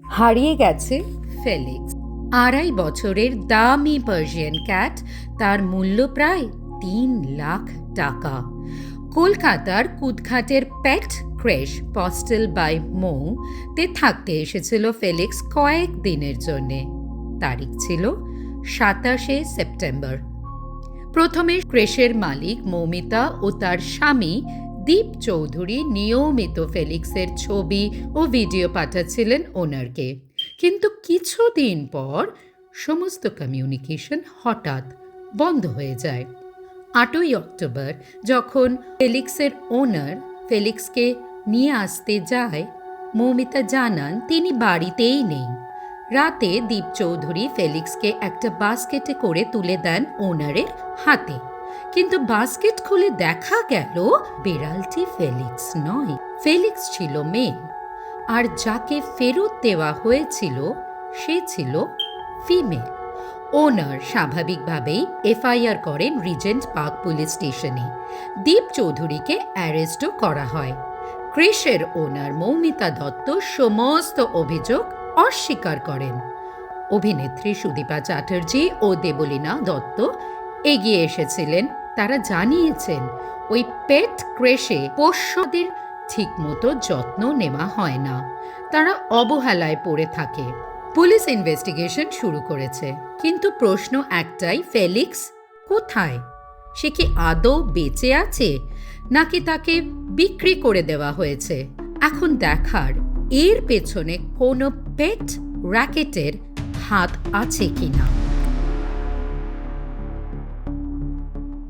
হারিয়ে গেছে ফেলিক্স। 2.5 বছরের দামি পার্সিয়ান ক্যাট, তার মূল্য প্রায় 3 লাখ টাকা। কলকাতার কুদঘাটের পেট ক্রেশ পস্টেল বাই মৌ তে থাকতে এসেছিল ফেলিক্স কয়েক দিনের জন্যে। তারিখ ছিল 27শে সেপ্টেম্বর। প্রথমে ক্রেশের মালিক মৌমিতা ও তার স্বামী দীপ চৌধুরী নিয়মিত ফেলিক্সের ছবি ও ভিডিও পাঠাচ্ছিলেন ওনারকে, কিন্তু কিছুদিন পর সমস্ত কমিউনিকেশন হঠাৎ বন্ধ হয়ে যায়। 8ই অক্টোবর যখন ফেলিক্সের ওনার ফেলিক্সকে নিয়ে আসতে যায়, মৌমিতা জানান তিনি বাড়িতেই নেই। রাতে দীপ চৌধুরী ফেলিক্সকে একটা বাস্কেটে করে তুলে দেন ওনারের হাতে, কিন্তু বাস্কেট খুলে দেখা গেল বিড়ালটি ফেলিক্স নয়, ফেলিক্স ছিল মেল, আর যাকে ফেরত দেওয়া হয়েছিল সে ছিল ফিমেল। ওনার স্বাভাবিকভাবেই এফআইআর করেন রিজেন্ট পার্ক পুলিশ স্টেশনে। দীপ চৌধুরীকে অ্যারেস্টও করা হয়। ক্রেশের ওনার মৌমিতা দত্ত সমস্ত অভিযোগ অস্বীকার করেন। অভিনেত্রী সুদীপা চ্যাটার্জি ও দেবলীনা দত্ত এগিয়ে এসেছিলেন। তারা জানিয়েছেন ওই পেট ক্রেশে পোষ্যদের ঠিকমতো যত্ন নেওয়া হয় না, তারা অবহেলায় পড়ে থাকে। পুলিশ ইনভেস্টিগেশন শুরু করেছে, কিন্তু প্রশ্ন একটাই, ফেলিক্স কোথায়? সে কি আদৌ বেঁচে আছে, নাকি তাকে বিক্রি করে দেওয়া হয়েছে? এখন দেখার এর পেছনে কোনো পেট র্যাকেটের হাত আছে কিনা।